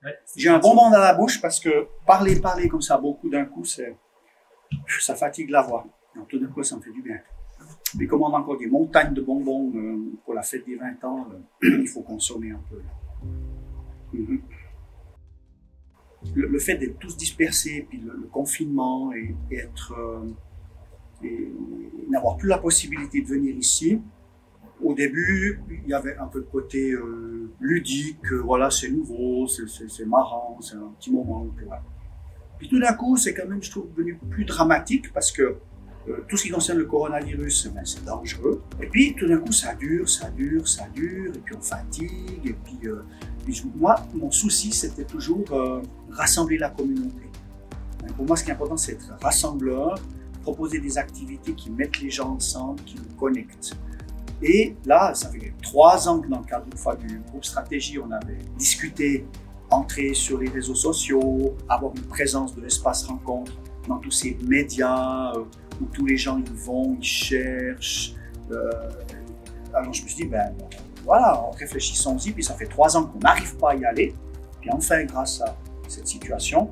Ouais, J'ai un bonbon dans la bouche parce que parler comme ça beaucoup d'un coup, ça fatigue la voix. Donc, tout d'un coup, ça me fait du bien. Mais comme on a encore des montagnes de bonbons pour la fête des 20 ans, il faut consommer un peu. Mhm. Le fait d'être tous dispersés, puis le confinement et être et n'avoir plus la possibilité de venir ici. Au début, il y avait un peu de côté ludique, voilà, c'est nouveau, c'est marrant, c'est un petit moment. Voilà. Puis tout d'un coup, c'est quand même, je trouve, devenu plus dramatique parce que tout ce qui concerne le coronavirus, ben, c'est dangereux. Et puis tout d'un coup, ça dure, et puis on fatigue. Et puis, moi, mon souci, c'était toujours rassembler la communauté. Pour moi, ce qui est important, c'est être rassembleur, proposer des activités qui mettent les gens ensemble, qui nous connectent. Et là, ça fait 3 ans que dans le cadre une fois du groupe Stratégie, on avait discuté, entrer sur les réseaux sociaux, avoir une présence de l'espace rencontre dans tous ces médias où tous les gens y vont, ils cherchent. Alors je me suis dit, ben voilà, réfléchissons-y, puis ça fait 3 ans qu'on n'arrive pas à y aller. Puis enfin, grâce à cette situation,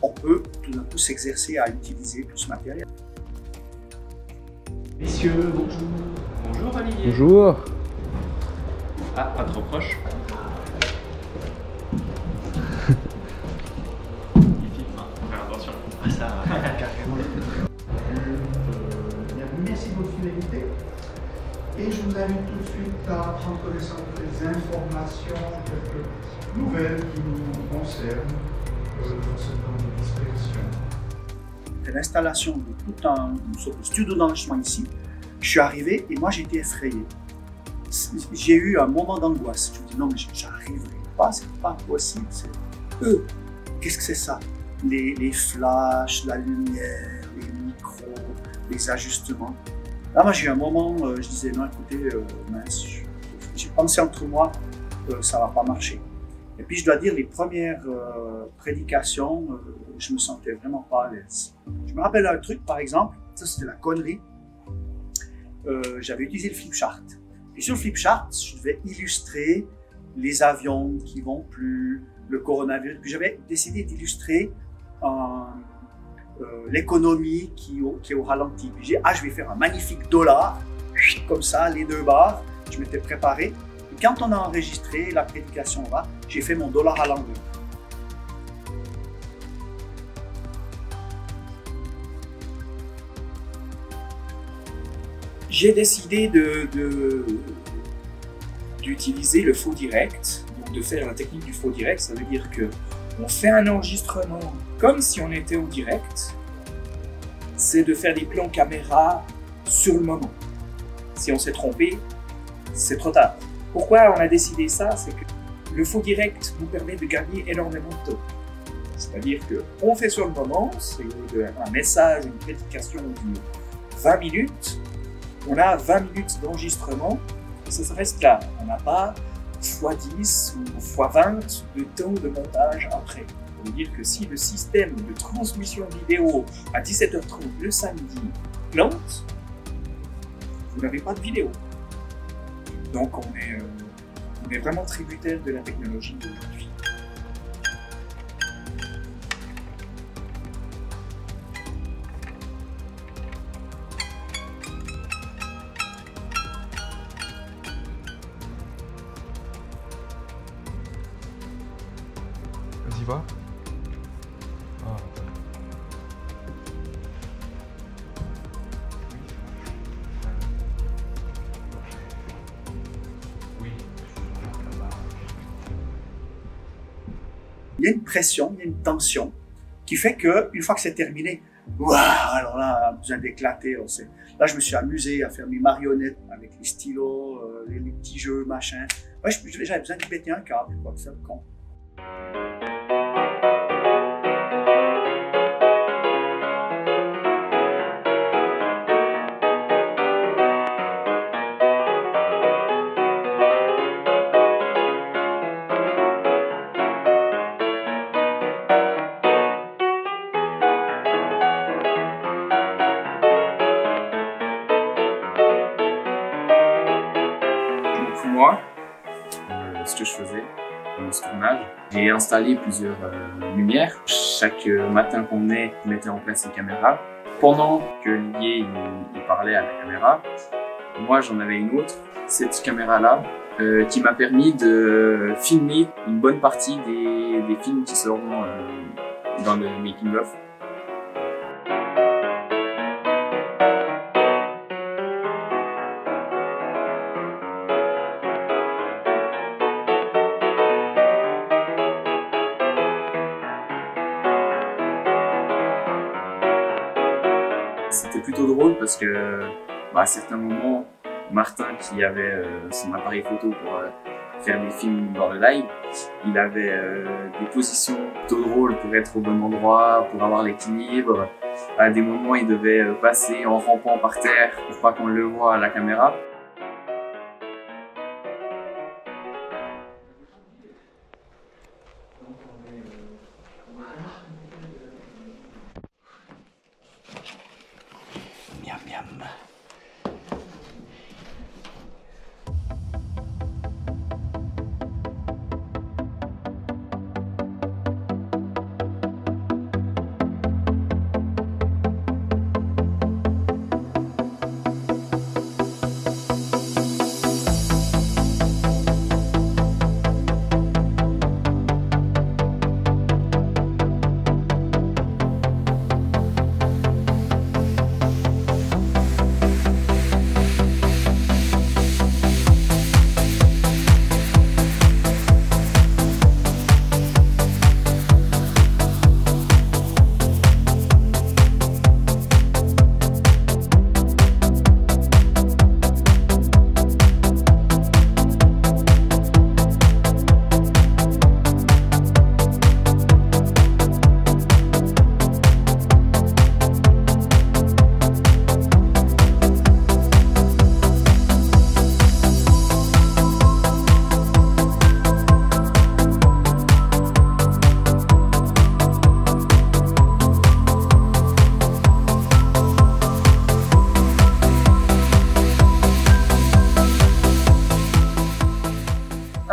on peut tout d'un coup s'exercer à utiliser tout ce matériel. Messieurs, bonjour. Bonjour Olivier. Bonjour. Ah, pas trop proche. Il filme, hein. Faut faire attention. Ah ça, carrément. Bienvenue, merci de votre fidélité. Et je vous invite tout de suite à prendre connaissance des informations, quelques nouvelles qui nous concernent dans ce temps de dispersion. L'installation de tout un studio d'enregistrement ici, je suis arrivé et moi j'ai été effrayé. J'ai eu un moment d'angoisse. Je me dis non mais j'arriverai pas, c'est pas possible. Qu'est-ce que c'est ça? Les flashs, la lumière, les micros, les ajustements. Là moi j'ai eu un moment, je disais non écoutez, mince, j'ai pensé entre moi, ça va pas marcher. Et puis je dois dire les premières prédications, je me sentais vraiment pas à l'aise. Je me rappelle un truc par exemple, ça c'était la connerie. J'avais utilisé le flipchart. Et sur le flipchart, je devais illustrer les avions qui vont plus, le coronavirus. Puis j'avais décidé d'illustrer l'économie qui est au ralenti. Puis j'ai dit, je vais faire un magnifique dollar, comme ça, les 2 barres. Je m'étais préparé. Et quand on a enregistré la prédication là, j'ai fait mon dollar à l'envers. J'ai décidé d'utiliser le faux direct, donc de faire la technique du faux direct. Ça veut dire que on fait un enregistrement comme si on était au direct. C'est de faire des plans caméra sur le moment. Si on s'est trompé, c'est trop tard. Pourquoi on a décidé ça? C'est que le faux direct nous permet de gagner énormément de temps. C'est-à-dire qu'on fait sur le moment, c'est un message, une prédication de 20 minutes. On a 20 minutes d'enregistrement et ça reste là. On n'a pas x10 ou x20 de temps de montage après. Ça veut dire que si le système de transmission vidéo à 17h30 le samedi plante, vous n'avez pas de vidéo. Donc on est vraiment tributaire de la technologie d'aujourd'hui. Vas-y, va. Ah. Oui. Il y a une pression, il y a une tension qui fait qu'une fois que c'est terminé, waouh, alors là, on a besoin d'éclater. Là, je me suis amusé à faire mes marionnettes avec les stylos, les petits jeux, machin. Ouais, j'avais besoin de péter un câble, quoi, ça le con. Donc moi, ce que je faisais, pendant ce tournage. J'ai installé plusieurs lumières. Chaque matin qu'on venait, je mettais en place une caméra. Pendant que Olivier il parlait à la caméra, moi j'en avais une autre, cette caméra-là, qui m'a permis de filmer une bonne partie des films qui seront dans le making-of. C'était plutôt drôle parce que à certains moments, Martin, qui avait son appareil photo pour faire des films dans le live, il avait des positions plutôt drôles pour être au bon endroit, pour avoir l'équilibre. À des moments, il devait passer en rampant par terre pour pas qu'on le voie à la caméra. Miam miam.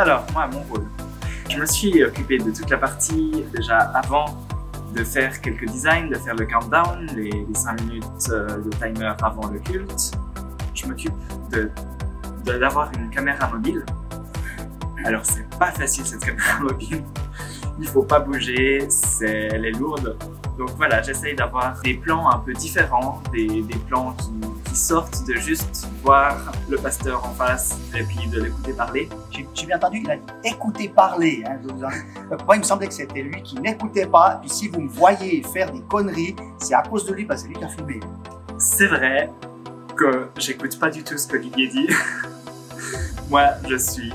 Alors, moi, mon rôle. Je me suis occupé de toute la partie, déjà avant de faire quelques designs, de faire le countdown, les 5 minutes de timer avant le culte. Je m'occupe d'avoir une caméra mobile. Alors, c'est pas facile cette caméra mobile. Il faut pas bouger, elle est lourde. Donc voilà, j'essaye d'avoir des plans un peu différents, des plans qui sortent de juste voir le pasteur en face et puis de l'écouter parler. J'ai bien entendu, il a dit écoutez parler. Hein, moi, il me semblait que c'était lui qui n'écoutait pas. Puis si vous me voyez faire des conneries, c'est à cause de lui, parce que c'est lui qui a filmé. C'est vrai que j'écoute pas du tout ce qu'Olivier dit. Moi, je suis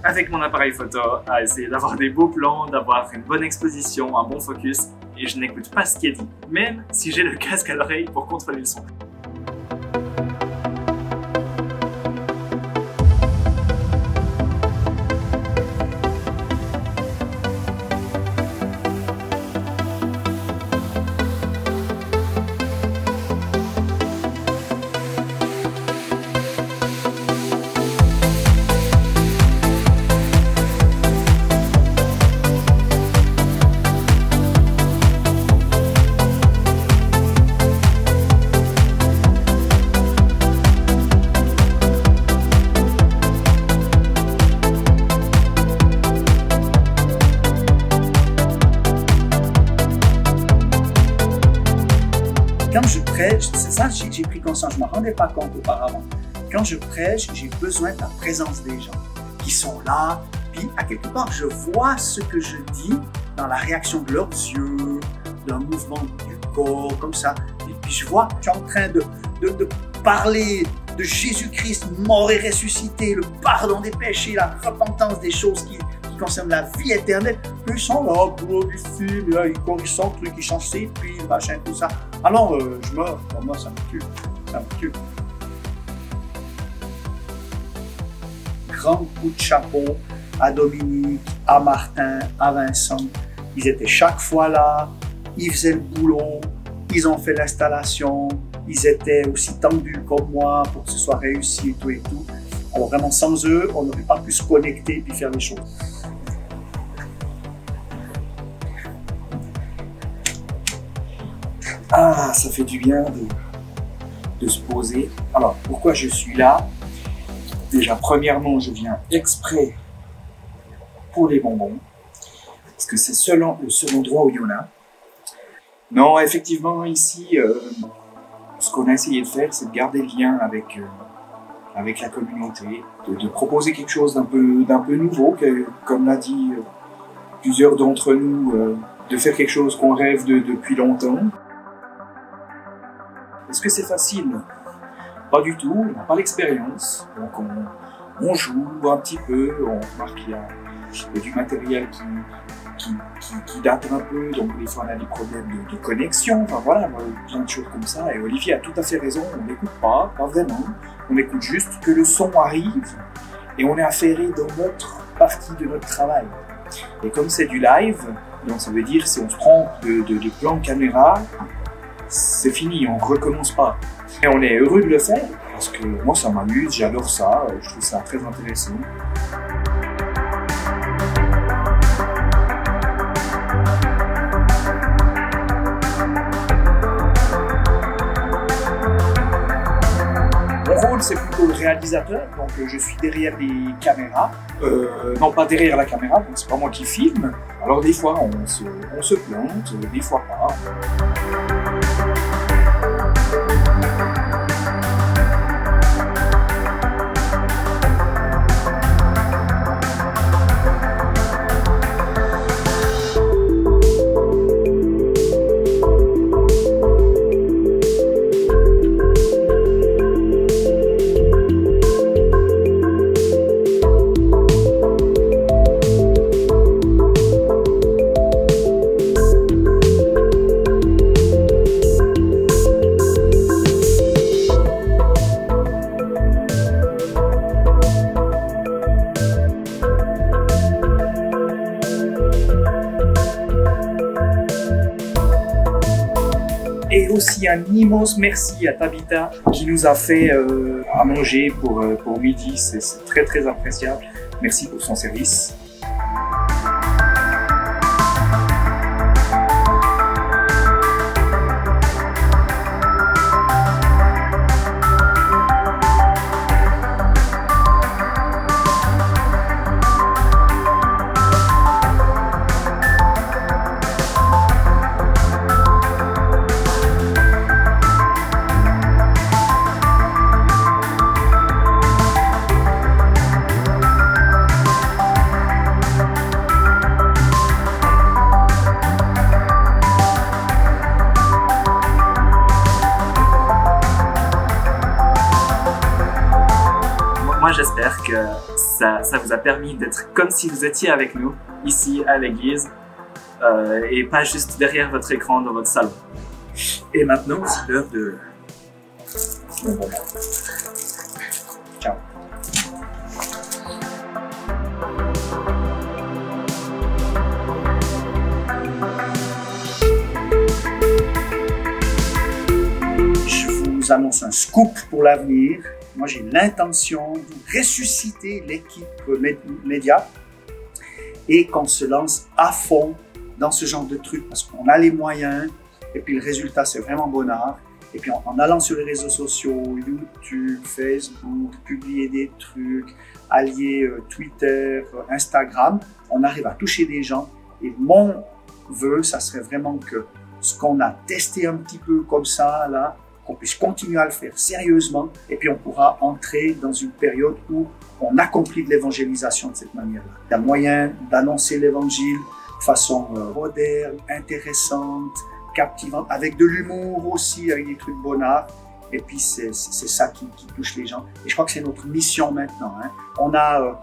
avec mon appareil photo à essayer d'avoir des beaux plans, d'avoir une bonne exposition, un bon focus, et je n'écoute pas ce qui est dit, même si j'ai le casque à l'oreille pour contrôler le son. Quand je prêche, c'est ça que j'ai pris conscience, je ne me rendais pas compte auparavant. Quand je prêche, j'ai besoin de la présence des gens qui sont là, puis à quelque part, je vois ce que je dis dans la réaction de leurs yeux, d'un mouvement du corps, comme ça. Et puis je vois, tu es en train de parler de Jésus-Christ mort et ressuscité, le pardon des péchés, la repentance des choses qui concernent la vie éternelle. Puis ils sont là, pour ici, ils corrigent son truc, ils changent ses piles, machin, tout ça. Alors, je meurs. Pour moi, ça me tue. Ça me tue. Grand coup de chapeau à Dominique, à Martin, à Vincent. Ils étaient chaque fois là, ils faisaient le boulot, ils ont fait l'installation, ils étaient aussi tendus comme moi pour que ce soit réussi et tout et tout. Alors vraiment, sans eux, on n'aurait pas pu se connecter et puis faire les choses. Ah, ça fait du bien de se poser. Alors, pourquoi je suis là? Déjà, premièrement, je viens exprès pour les bonbons, parce que c'est le seul endroit où il y en a. Non, effectivement, ici, ce qu'on a essayé de faire, c'est de garder le lien avec la communauté, de proposer quelque chose d'un peu nouveau, comme l'a dit plusieurs d'entre nous, de faire quelque chose qu'on rêve depuis longtemps. Est-ce que c'est facile? Pas du tout, on n'a pas l'expérience, donc on joue un petit peu, on remarque qu'il y a du matériel qui date un peu, donc des fois on a des problèmes de connexion, enfin voilà, plein de choses comme ça, et Olivier a tout à fait raison, on n'écoute pas vraiment, on écoute juste que le son arrive, et on est affairé dans notre partie de notre travail. Et comme c'est du live, donc ça veut dire si on se prend de plan caméra, c'est fini, on ne recommence pas. Et on est heureux de le faire, parce que moi ça m'amuse, j'adore ça, je trouve ça très intéressant. Mon rôle c'est plutôt le réalisateur, donc je suis derrière les caméras, non pas derrière la caméra, donc c'est pas moi qui filme. Alors des fois on se plante, des fois pas. Et aussi un immense merci à Tabitha qui nous a fait à manger pour midi, c'est très très appréciable. Merci pour son service. Moi, j'espère que ça vous a permis d'être comme si vous étiez avec nous, ici à l'église, et pas juste derrière votre écran dans votre salon. Et maintenant, c'est l'heure de... Bon. Ciao. Je vous annonce un scoop pour l'avenir. Moi, j'ai l'intention de ressusciter l'équipe média et qu'on se lance à fond dans ce genre de trucs parce qu'on a les moyens et puis le résultat, c'est vraiment bonnard. Et puis en allant sur les réseaux sociaux, YouTube, Facebook, publier des trucs, allier Twitter, Instagram, on arrive à toucher des gens. Et mon vœu, ça serait vraiment que ce qu'on a testé un petit peu comme ça, là, qu'on puisse continuer à le faire sérieusement et puis on pourra entrer dans une période où on accomplit de l'évangélisation de cette manière-là. Il y a moyen d'annoncer l'évangile de façon moderne, intéressante, captivante, avec de l'humour aussi, avec des trucs bonnards. Et puis c'est ça qui touche les gens. Et je crois que c'est notre mission maintenant. Hein. On a,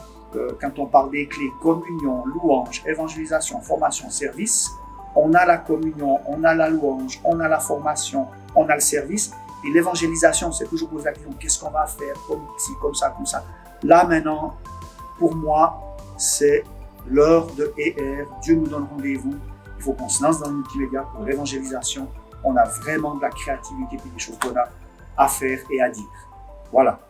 quand on parle des clés, communion, louange, évangélisation, formation, service, on a la communion, on a la louange, on a la formation, on a le service. Et l'évangélisation, c'est toujours poser la question, qu'est-ce qu'on va faire, comme ci, comme ça, comme ça. Là maintenant, pour moi, c'est l'heure de ER. Dieu nous donne rendez-vous. Il faut qu'on se lance dans le multimédia pour l'évangélisation. On a vraiment de la créativité et des choses qu'on a à faire et à dire. Voilà.